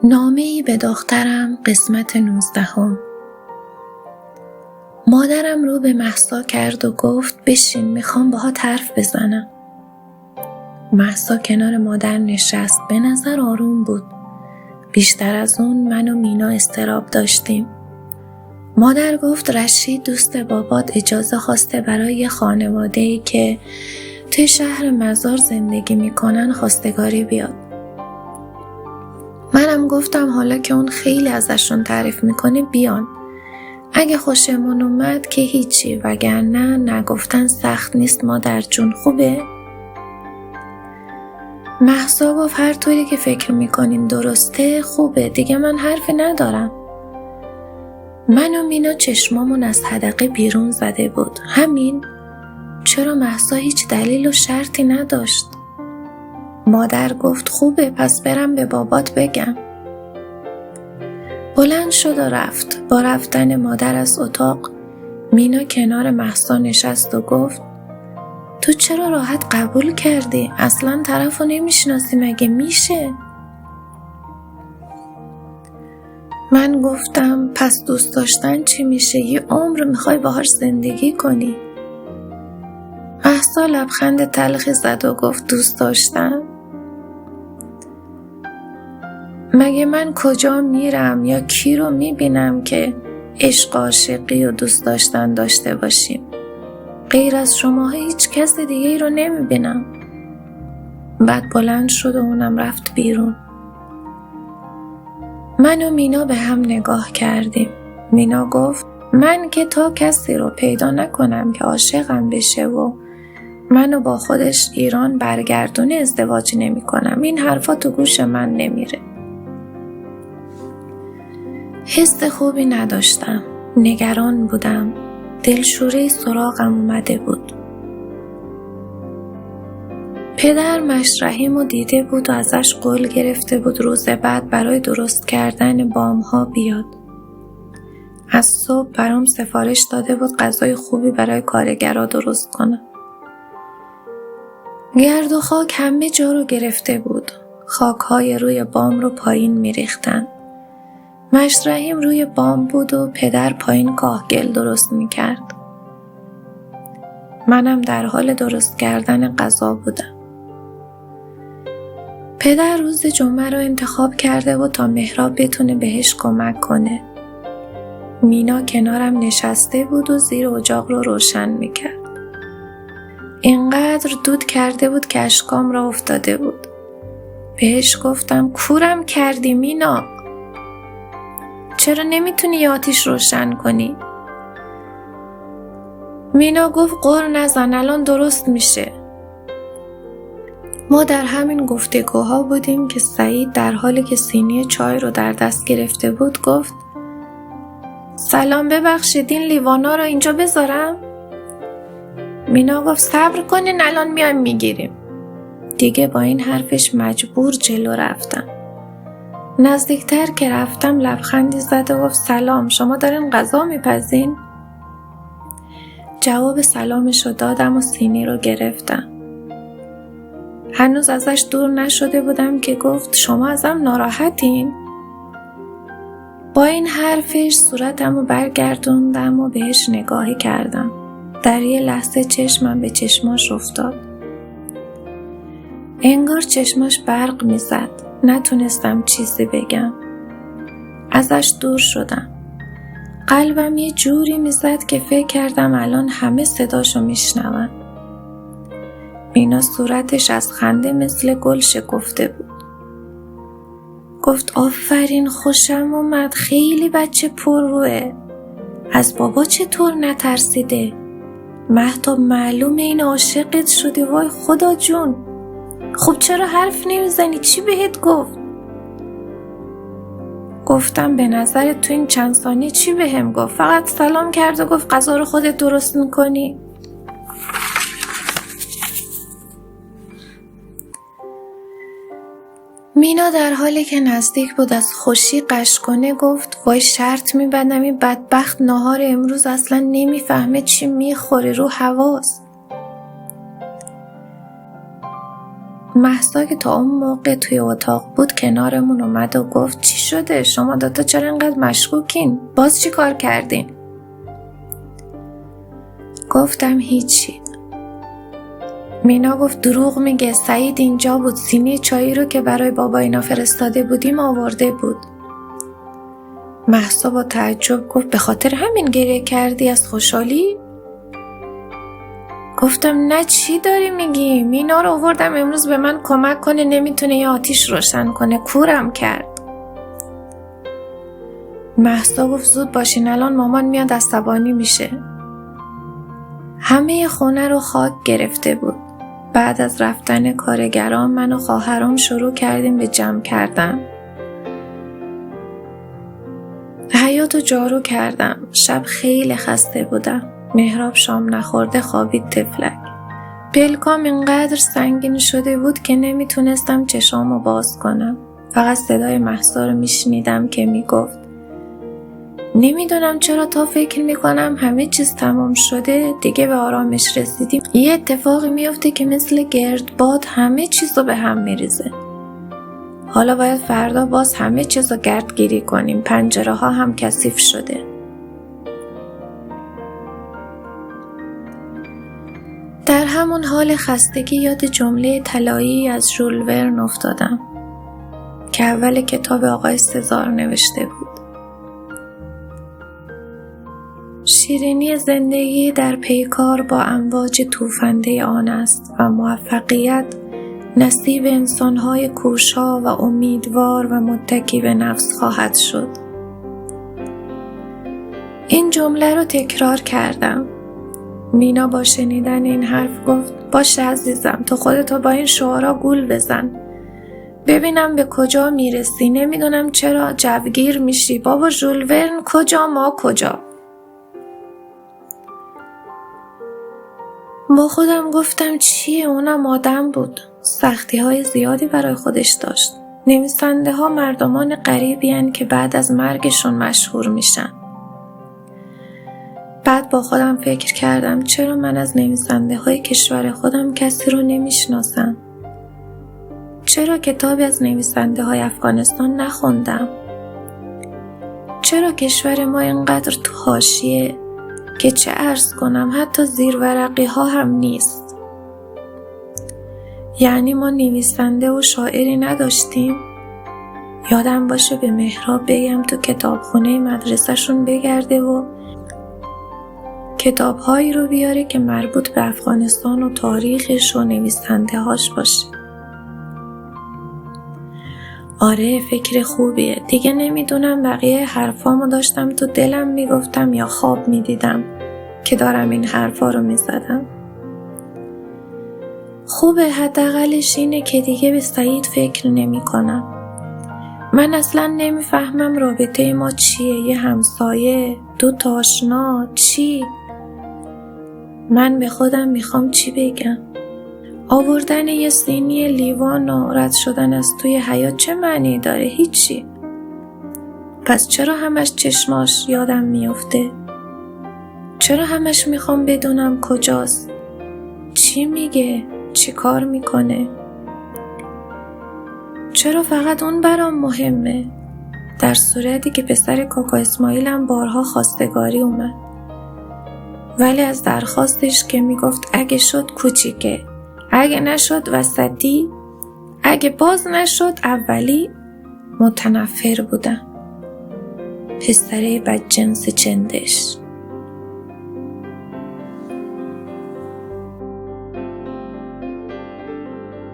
نامه‌ای به دخترم قسمت 19. مادرم رو به مهسا کرد و گفت بشین میخوام باهات حرف بزنم. مهسا کنار مادر نشست. به نظر آروم بود. بیشتر از اون من و مینا اضطراب داشتیم. مادر گفت رشید دوست بابات اجازه خواسته برای یه خانواده‌ای که توی شهر مزار زندگی میکنن خواستگاری بیاد. منم گفتم حالا که اون خیلی ازشون تعریف میکنه بیان. اگه خوشمون اومد که هیچی، وگرنه نگفتن سخت نیست مادر جون، خوبه؟ مهسا گفت هر طوری که فکر میکنین درسته خوبه، دیگه من حرفی ندارم. من و مینا چشمامون از حدقه بیرون زده بود. همین؟ چرا مهسا هیچ دلیل و شرطی نداشت؟ مادر گفت خوبه، پس برم به بابات بگم. بلند شد و رفت. با رفتن مادر از اتاق مینا کنار مهسا نشست و گفت تو چرا راحت قبول کردی؟ اصلا طرفو نمیشناسی مگه میشه؟ من گفتم پس دوست داشتن چی میشه؟ یه عمر میخوای باهاش زندگی کنی؟ مهسا لبخند تلخی زد و گفت دوست داشتن؟ مگه من کجا میرم یا کی رو میبینم که عشق عاشقی و دوست داشتن داشته باشیم؟ غیر از شما هیچ کس دیگه رو نمیبینم. بعد بلند شد و اونم رفت بیرون. من و مینا به هم نگاه کردیم. مینا گفت من که تا کسی رو پیدا نکنم که عاشقم بشه و منو با خودش ایران برگردونه ازدواج نمی کنم. این حرفا تو گوش من نمیره. حس خوبی نداشتم. نگران بودم. دلشوره سراغم اومده بود. پدر مشرحیمو دیده بود و ازش قول گرفته بود روز بعد برای درست کردن بامها بیاد. از صبح برام سفارش داده بود غذای خوبی برای کارگرا درست کنم. گرد و خاک همه جا رو گرفته بود. خاک‌های روی بام رو پایین می‌ریختن. مشرحیم روی بام بود و پدر پایین کاهگل درست می‌کرد. منم در حال درست کردن غذا بودم. پدر روز جمعه رو انتخاب کرده بود تا مهراب بتونه بهش کمک کنه. مینا کنارم نشسته بود و زیر اجاق رو روشن می‌کرد. اینقدر دود کرده بود که اشکام را افتاده بود. بهش گفتم کورم کردی مینا. چرا نمیتونی یه آتیش روشن کنی؟ مینا گفت غر نزن الان درست میشه. ما در همین گفتگوها بودیم که سعید در حالی که سینی چای رو در دست گرفته بود گفت سلام ببخشید این لیوانا رو اینجا بذارم؟ مینا گفت صبر کنین الان میایم میگیریم. دیگه با این حرفش مجبور جلو رفتم. نزدیکتر که رفتم لبخندی زد و گفت سلام شما دارین غذا میپزین؟ جواب سلامش رو دادم و سینی رو گرفتم. هنوز ازش دور نشده بودم که گفت شما ازم ناراحتین؟ با این حرفش صورتم رو برگردوندم و بهش نگاهی کردم. در یه لحظه چشمم به چشماش افتاد. انگار چشماش برق میزد. نتونستم چیزی بگم. ازش دور شدم. قلبم یه جوری میزد که فکر کردم الان همه صداشو میشنون. مینا صورتش از خنده مثل گل شکفته بود. گفت آفرین خوشم اومد، خیلی بچه پرروه. از بابا چطور نترسیده؟ مهتاب معلومه این عاشقت شدی. وای خدا جون. خب چرا حرف نمیزنی؟ چی بهت گفت؟ گفتم به نظرت تو این چند ثانیه چی بهم گفت؟ فقط سلام کرد و گفت غذا رو خودت درست میکنی؟ مینا در حالی که نزدیک بود از خوشی غش کنه گفت وای شرط میبندم این بدبخت ناهار امروز اصلا نمیفهمه چی میخوره، رو حواس. مهسا که تا اون موقع توی اتاق بود کنارمون اومد و گفت چی شده؟ شما دوتا چرا انقدر مشکوکین؟ باز چی کار کردین؟ گفتم هیچی. مینا گفت دروغ میگه، سعید اینجا بود، سینی چایی رو که برای بابا اینا فرستاده بودیم آورده بود. مهسا با تعجب گفت به خاطر همین گریه کردی از خوشحالی؟ گفتم نه چی داری میگی؟ مینا رو آوردم امروز به من کمک کنه، نمیتونه یه آتیش روشن کنه، کورم کرد. مهسا گفت زود باشین الان مامان میاد عصبانی میشه. همه خونه رو خاک گرفته بود. بعد از رفتن کارگران من و خواهرام شروع کردیم به جمع کردن. حیاطو جارو کردم. شب خیلی خسته بودم. مهراب شام نخورده خوابید تفلک. پلکام اینقدر سنگین شده بود که نمیتونستم چشامو باز کنم. فقط صدای مهسا رو میشنیدم که میگفت نمیدونم چرا تا فکر میکنم همه چیز تمام شده، دیگه به آرامش رسیدیم، یه اتفاقی میفته که مثل گردباد همه چیز رو به هم میریزه. حالا باید فردا باز همه چیز رو گردگیری کنیم، پنجره ها هم کثیف شده. در همون حال خستگی یاد جمله طلایی از ژول ورن افتادم که اول کتاب آقای سزار نوشته بود. شیرینی زندگی در پیکار با امواج توفنده آن است و موفقیت نصیب انسان‌های کوشا و امیدوار و متکی به نفس خواهد شد. این جمله رو تکرار کردم. مینا با شنیدن این حرف گفت باشه عزیزم، تو خودتو با این شعارا گول بزن، ببینم به کجا میرسی. نمیدونم چرا جوگیر میشی. بابا ژول ورن کجا، ما کجا؟ با خودم گفتم چیه، اونم آدم بود، سختی های زیادی برای خودش داشت. نویسنده ها مردمان غریبی هن که بعد از مرگشون مشهور میشن. بعد با خودم فکر کردم چرا من از نویسنده های کشور خودم کسی رو نمیشناسم؟ چرا کتابی از نویسنده های افغانستان نخوندم؟ چرا کشور ما اینقدر تو حاشیه که چه عرض کنم حتی زیر ورقی ها هم نیست؟ یعنی ما نویسنده و شاعری نداشتیم؟ یادم باشه به مهراب بگم تو کتابخونه مدرسه‌شون بگرده و کتاب‌هایی رو بیاره که مربوط به افغانستان و تاریخش و نویسنده هاش باشه. آره فکر خوبیه. دیگه نمیدونم بقیه حرفامو داشتم تو دلم میگفتم یا خواب میدیدم که دارم این حرفا رو میزدم. خوبه، حداقلش اینه که دیگه به سعید فکر نمی کنم. من اصلا نمیفهمم رابطه ما چیه، یه همسایه، دو تا آشنا، چی؟ من به خودم میخوام چی بگم؟ آوردن یه سینی لیوان و رد شدن از توی حیاط چه معنی داره؟ هیچی. پس چرا همش چشماش یادم میفته؟ چرا همش میخوام بدونم کجاست؟ چی میگه؟ چی کار میکنه؟ چرا فقط اون برام مهمه؟ در صورتی که پسر کاکا اسماعیلم بارها خواستگاری اومد، ولی از درخواستش که میگفت اگه شد کوچیکه، اگه نشد وسطی، اگه باز نشد اولی، متنفر بودم. پسره بدجنس چندش.